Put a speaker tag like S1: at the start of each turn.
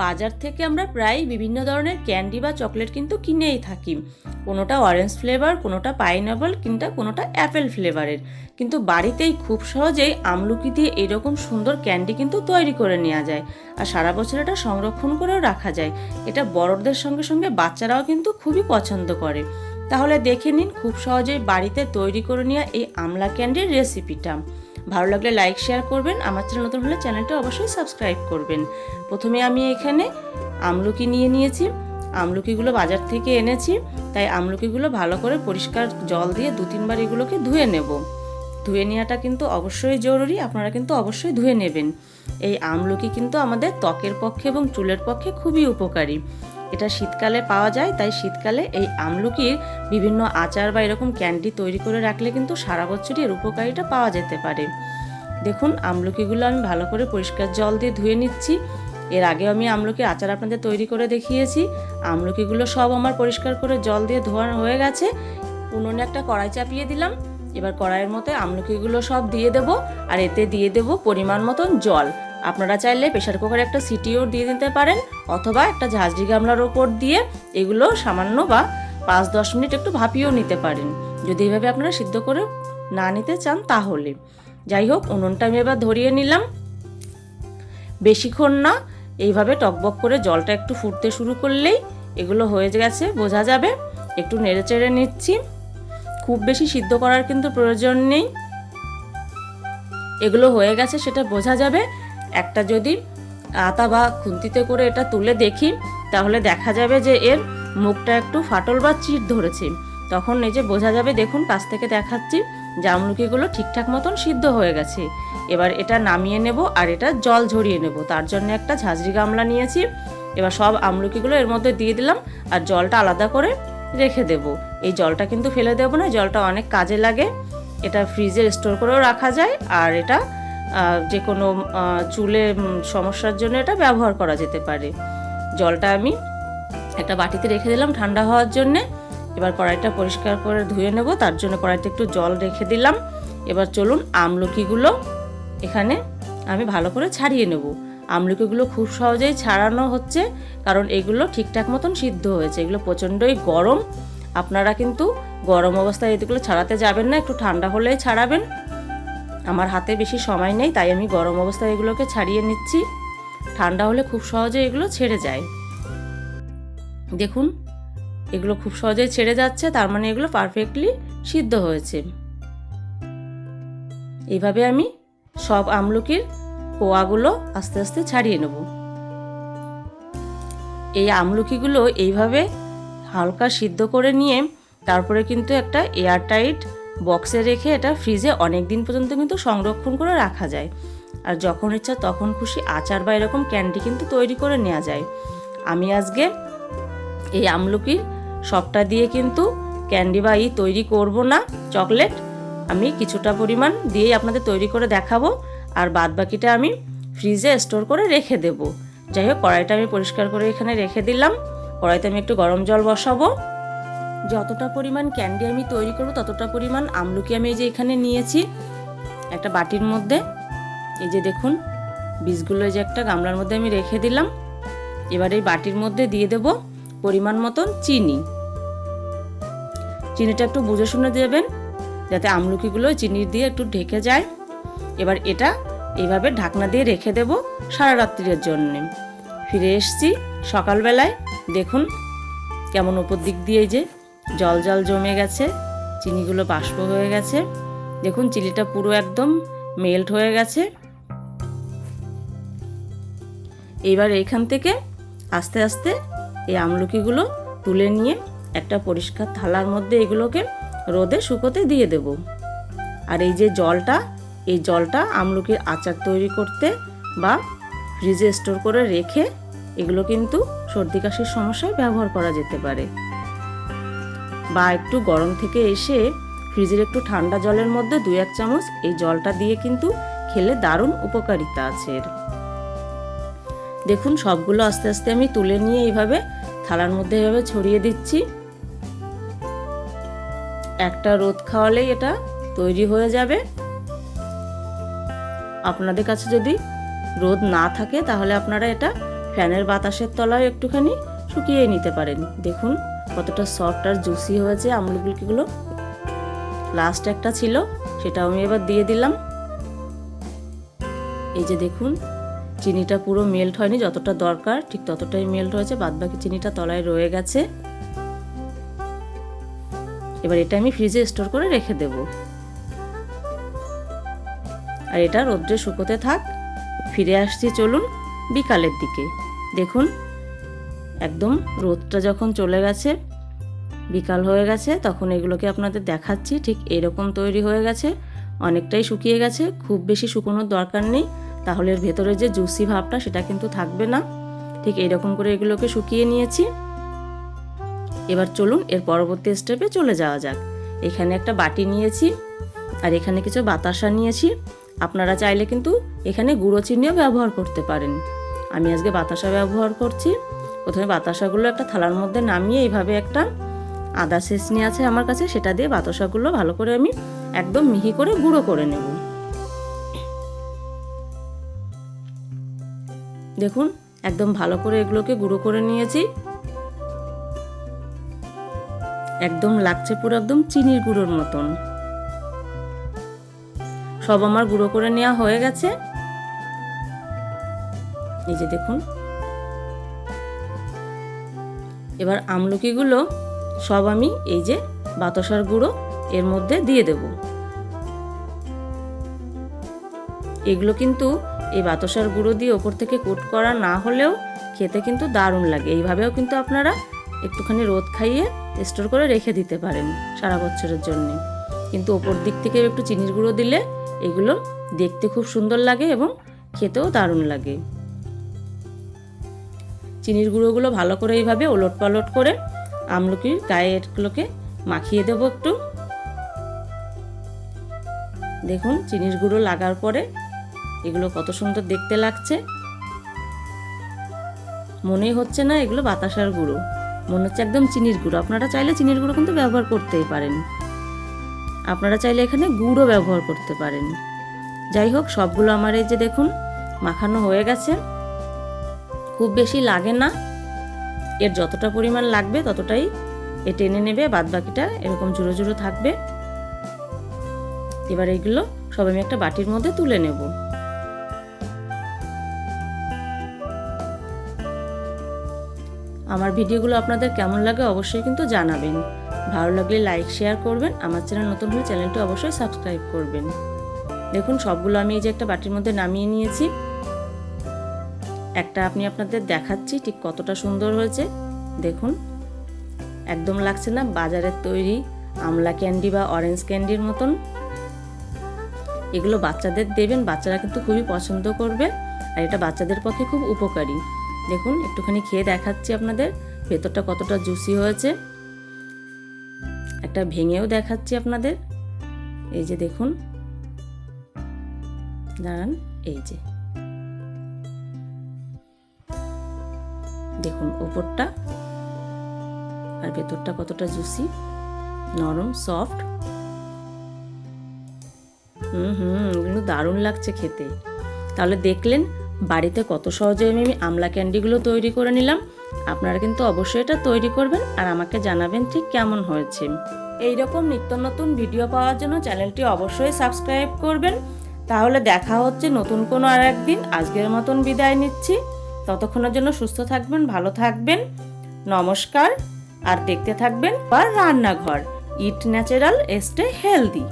S1: বাজার থেকে আমরা প্রায় বিভিন্ন ধরনের ক্যান্ডি বা চকলেট কিন্তু কিনেই থাকি। কোনোটা অরেঞ্জ ফ্লেভার, কোনোটা পাইনঅ্যাপল, কিংবা কোনোটা অ্যাপেল ফ্লেভারের। কিন্তু বাড়িতেই খুব সহজেই আমলকি দিয়ে এরকম সুন্দর ক্যান্ডি কিন্তু তৈরি করে নেওয়া যায়, আর সারা বছর এটা সংরক্ষণ করেও রাখা যায়। এটা বড়দের সঙ্গে সঙ্গে বাচ্চারাও কিন্তু খুবই পছন্দ করে। তাহলে দেখে নিন খুব সহজেই বাড়িতে তৈরি করে নেওয়া এই আমলা ক্যান্ডির রেসিপিটা। ভালো লাগলে লাইক শেয়ার করবেন, আমার চ্যানেল নতুন হলে চ্যানেলটা অবশ্যই সাবস্ক্রাইব করবেন। প্রথমে আমি এখানে আমলকি নিয়ে নিয়েছি। আমলকিগুলো বাজার থেকে এনেছি, তাই আমলকিগুলো ভালো করে পরিষ্কার জল দিয়ে 2-3 বার এগুলোকে ধুয়ে নেব। ধুয়ে নেওয়াটা কিন্তু অবশ্যই জরুরি, আপনারা কিন্তু অবশ্যই ধুয়ে নেবেন। এই আমলকি কিন্তু আমাদের ত্বকের পক্ষে এবং চুলের পক্ষে খুবই উপকারী। এটা শীতকালে পাওয়া যায়, তাই শীতকালে এই আমলকির বিভিন্ন আচার বা এরকম ক্যান্ডি তৈরি করে রাখলে কিন্তু সারা বছরই এর উপকারিতা পাওয়া যেতে পারে। দেখুন আমলকিগুলো আমি ভালো করে পরিষ্কার জল দিয়ে ধুয়ে নিচ্ছি। এর আগেও আমি আমলকির আচার আপনাদের তৈরি করে দেখিয়েছি। আমলকিগুলো সব আমার পরিষ্কার করে জল দিয়ে ধোয়া হয়ে গেছে। উনুনে একটা কড়াই চাপিয়ে দিলাম। এবার কড়াইয়ের মধ্যে আমলকিগুলো সব দিয়ে দেব, আর এতে দিয়ে দেব পরিমাণ মতন জল। আপনারা চাইলে প্রেসার কুকারে একটা সিটিও দিয়ে দিতে পারেন, অথবা একটা ঝাঁঝরি গামলার ওপর দিয়ে এগুলো সামান্য বা 5-10 মিনিট একটু ভাপিয়েও নিতে পারেন, যদি এইভাবে আপনারা সিদ্ধ করে না নিতে চান তাহলে। যাই হোক, উনুনটা আমি এবার ধরিয়ে নিলাম। বেশিক্ষণ না, এইভাবে টকবক করে জলটা একটু ফুটতে শুরু করলেই এগুলো হয়ে গেছে বোঝা যাবে। একটু নেড়ে চেড়ে নিচ্ছি। খুব বেশি সিদ্ধ করার কিন্তু প্রয়োজন নেই। এগুলো হয়ে গেছে সেটা বোঝা যাবে। একটা যদি আতা বা খুন্তিতে করে এটা তুলে দেখি, তাহলে দেখা যাবে যে এর মুখটা একটু ফাটল বা চিড় ধরেছে। তখন এই যে বোঝা যাবে, দেখুন কাছ থেকে দেখাচ্ছি, যে আমলকিগুলো ঠিকঠাক মতন সিদ্ধ হয়ে গেছে। এবার এটা নামিয়ে নেব, আর এটা জল ঝরিয়ে নেব। তার জন্য একটা ঝাঁঝরি গামলা নিয়েছি। এবার সব আমলকিগুলো এর মধ্যে দিয়ে দিলাম, আর জলটা আলাদা করে রেখে দেব। এই জলটা কিন্তু ফেলে দেবো না, জলটা অনেক কাজে লাগে। এটা ফ্রিজে স্টোর করেও রাখা যায়, আর এটা যে কোনো চুলে সমস্যার জন্য এটা ব্যবহার করা যেতে পারে। জলটা আমি একটা বাটিতে রেখে দিলাম ঠান্ডা হওয়ার জন্যে। এবার কড়াইটা পরিষ্কার করে ধুয়ে নেব, তার জন্য কড়াইতে একটু জল রেখে দিলাম। এবার চলুন আমলকিগুলো এখানে আমি ভালো করে ছাড়িয়ে নেব। আমলকিগুলো খুব সহজেই ছাড়ানো হচ্ছে, কারণ এগুলো ঠিকঠাক মতন সিদ্ধ হয়েছে। এগুলো প্রচণ্ডই গরম, আপনারা কিন্তু গরম অবস্থায় এগুলো ছাড়াতে যাবেন না, একটু ঠান্ডা হলেই ছাড়াবেন। আমার হাতে বেশি সময় নেই, তাই আমি গরম অবস্থায় এগুলোকে ছাড়িয়ে নিচ্ছি। ঠান্ডা হলে খুব সহজে এগুলো ছেড়ে যায়। দেখুন এগুলো খুব সহজেই ছেড়ে যাচ্ছে, তার মানে এগুলো পারফেক্টলি সিদ্ধ হয়েছে। এইভাবে আমি সব আমলকির কোয়াগুলো আস্তে আস্তে ছাড়িয়ে নেব। এই আমলকিগুলো এইভাবে হালকা সিদ্ধ করে নিয়ে তারপরে কিন্তু একটা এয়ারটাইট বক্সে রেখে এটা ফ্রিজে অনেক দিন পর্যন্ত কিন্তু সংরক্ষণ করে রাখা যায়। আর যখন ইচ্ছা তখন খুশি আচার বা এরকম ক্যান্ডি কিন্তু তৈরি করে নেওয়া যায়। আমি আজকে এই আমলকির সবটা দিয়ে কিন্তু ক্যান্ডি বা তৈরি করব না, চকলেট আমি কিছুটা পরিমাণ দিয়েই আপনাদের তৈরি করে দেখাবো, আর বাদ বাকিটা আমি ফ্রিজে স্টোর করে রেখে দেব। যাই হোক, কড়াইটা আমি পরিষ্কার করে এখানে রেখে দিলাম। কড়াইতে আমি একটু গরম জল বসাবো। যতটা পরিমাণ ক্যান্ডি আমি তৈরি করব ততটা পরিমাণ আমলকি আমি এই যে এখানে নিয়েছি একটা বাটির মধ্যে। এই যে দেখুন বীজগুলো যে একটা গামলার মধ্যে আমি রেখে দিলাম। এবার এই বাটির মধ্যে দিয়ে দেব পরিমাণ মতন চিনি। চিনিটা একটু বুঝে শুনে দেবেন, যাতে আমলকিগুলো চিনি দিয়ে একটু ঢেকে যায়। এবার এটা এইভাবে ঢাকনা দিয়ে রেখে দেব সারা রাত্রির জন্য। ফিরে এসছি সকালবেলায়, দেখুন কেমন উপর দিক দিয়ে যে জল জল জমে গেছে, চিনিগুলো বাষ্প হয়ে গেছে। দেখুন চিনিটা পুরো একদম মেল্ট হয়ে গেছে। এইবার এইখান থেকে আস্তে আস্তে এই আমলকিগুলো তুলে নিয়ে একটা পরিষ্কার থালার মধ্যে এগুলোকে রোদে শুকোতে দিয়ে দেব। আর এই যে জলটা, এই জলটা আমলকির আচার তৈরি করতে বা ফ্রিজে স্টোর করে রেখে এগুলো কিন্তু সর্দি কাশির সমস্যায় ব্যবহার করা যেতে পারে। বা একটু গরম থেকে এসে ফ্রিজের একটু ঠান্ডা জলের মধ্যে 2-1 চামচ এই জলটা দিয়ে কিন্তু খেলে দারুণ উপকারিতা আছে এর। দেখুন সবগুলো আস্তে আস্তে আমি তুলে নিয়ে এইভাবে থালার মধ্যে এভাবে ছড়িয়ে দিচ্ছি। একটা রোদ খাওয়ালেই এটা তৈরি হয়ে যাবে। আপনাদের কাছে যদি রোদ না থাকে তাহলে আপনারা এটা ফ্যানের বাতাসের তলায় একটুখানি শুকিয়ে নিতে পারেন। দেখুন কতটা সফট আর জুসি হয়েছে আমলকিগুলো। লাস্ট একটা ছিল, সেটাও আমি এবার দিয়ে দিলাম। এই যে দেখুন চিনিটা পুরো মেল্ট হয়নি, যতটা দরকার ঠিক ততটাই মেল্ট হয়েছে, বাদবাকি চিনিটা তলায় রয়ে গেছে। এবার এটা আমি ফ্রিজে স্টোর করে রেখে দেব, আর এটা রোদ্রে শুকোতে থাক। ফিরে আসছি চলুন বিকালের দিকে। দেখুন একদম রোদটা যখন চলে গেছে, বিকাল হয়ে গেছে, তখন এগুলোকে আপনাদের দেখাচ্ছি। ঠিক এরকম তৈরি হয়ে গেছে, অনেকটাই শুকিয়ে গেছে, খুব বেশি শুকোনোর দরকার নেই, তাহলে এর ভেতরে যে জুসি ভাবটা সেটা কিন্তু থাকবে না। ঠিক এইরকম করে এগুলোকে শুকিয়ে নিয়েছি। এবার চলুন এর পরবর্তী স্টেপে চলে যাওয়া যাক। এখানে একটা বাটি নিয়েছি, আর এখানে কিছু বাতাসা নিয়েছি। আপনারা চাইলে কিন্তু এখানে গুঁড়ো চিনিও ব্যবহার করতে পারেন। আমি আজকে বাতাসা ব্যবহার করছি। প্রথমে বাতাসাগুলো একটা থালার মধ্যে নামিয়ে এইভাবে একটা আদা ছেঁচনি আছে আমার কাছে, সেটা দিয়ে বাতাসাগুলো ভালো করে আমি একদম মিহি করে গুঁড়ো করে নেব। দেখুন একদম ভালো করে এগুলোকে গুঁড়ো করে নিয়েছি। একদম লাগছে পুরো একদম চিনির গুঁড়োর মতন। সব আমার গুঁড়ো করে নেওয়া হয়ে গেছে। এই যে দেখুন, এবার আমলকিগুলো সব আমি এই যে বাতাসার গুঁড়ো এর মধ্যে দিয়ে দেব। এগুলো কিন্তু এই বাতাসার গুঁড়ো দিয়ে ওপর থেকে কোট করা না হলেও খেতে কিন্তু দারুণ লাগে। এইভাবেও কিন্তু আপনারা একটুখানি রোদ খাইয়ে স্টোর করে রেখে দিতে পারেন সারা বছরের জন্য। কিন্তু ওপর দিক থেকে একটু চিনির গুঁড়ো দিলে এগুলো দেখতে খুব সুন্দর লাগে এবং খেতেও দারুণ লাগে। চিনির গুঁড়োগুলো ভালো করে এইভাবে ওলট পালট করে আমলকির গায়ে এগুলোকে মাখিয়ে দেবো একটু। দেখুন চিনির গুঁড়ো লাগার পরে এগুলো কত সুন্দর দেখতে লাগছে। মনেই হচ্ছে না এগুলো বাতাসার গুঁড়ো, মনে হচ্ছে একদম চিনির গুঁড়ো। আপনারা চাইলে চিনির গুঁড়ো কিন্তু ব্যবহার করতেই পারেন, আপনারা চাইলে এখানে গুঁড়ো ব্যবহার করতে পারেন। যাই হোক, সবগুলো আমার এই যে দেখুন মাখানো হয়ে গেছে। খুব বেশি লাগে না, এর যতটা পরিমাণ লাগবে ততটাই এ টেনে নেবে, বাদ বাকিটা এরকম ঝুড়ো ঝুড়ো থাকবে। এবার এগুলো সব আমি একটা বাটির মধ্যে তুলে নেব। আমার ভিডিওগুলো আপনাদের কেমন লাগে অবশ্যই কিন্তু জানাবেন। ভালো লাগলে লাইক শেয়ার করবেন, আমার চ্যানেল নতুন হলে চ্যানেলটি অবশ্যই সাবস্ক্রাইব করবেন। দেখুন সবগুলো আমি এই যে একটা বাটির মধ্যে নামিয়ে নিয়েছি। একটা আপনি আপনাদের দেখাচ্ছি ঠিক কতটা সুন্দর হয়েছে। দেখুন একদম লাগছে না বাজারের তৈরি আমলা ক্যান্ডি বা অরেঞ্জ ক্যান্ডির মতন। এগুলো বাচ্চাদের দেবেন, বাচ্চারা কিন্তু খুবই পছন্দ করবে, আর এটা বাচ্চাদের পক্ষে খুব উপকারী। দেখুন একটুখানি খেয়ে দেখাচ্ছি আপনাদের ভেতরটা কতটা জুসি হয়েছে। একটা ভেঙেও দেখাচ্ছি আপনাদের। এই যে দেখুন, দাঁড়ান, এই যে দেখুন উপরটা আর ভেতরটা কতটা জুসি, নরম, সফট। এগুলো দারুণ লাগছে খেতে। তাহলে দেখলেন বাড়িতে কত সহজে আমি আমলা ক্যান্ডিগুলো তৈরি করে নিলাম। আপনারা কিন্তু অবশ্যই এটা তৈরি করবেন আর আমাকে জানাবেন ঠিক কেমন হয়েছে। এইরকম নিত্য নতুন ভিডিও পাওয়ার জন্য চ্যানেলটি অবশ্যই সাবস্ক্রাইব করবেন। তাহলে দেখা হচ্ছে নতুন কোনো আর একদিন। আজকের মতন বিদায় নিচ্ছি। ততক্ষণের জন্য সুস্থ থাকবেন, ভালো থাকবেন, নমস্কার। আর দেখতে থাকবেন আর রান্নাঘর, ইট ন্যাচারাল, স্টে হেলদি।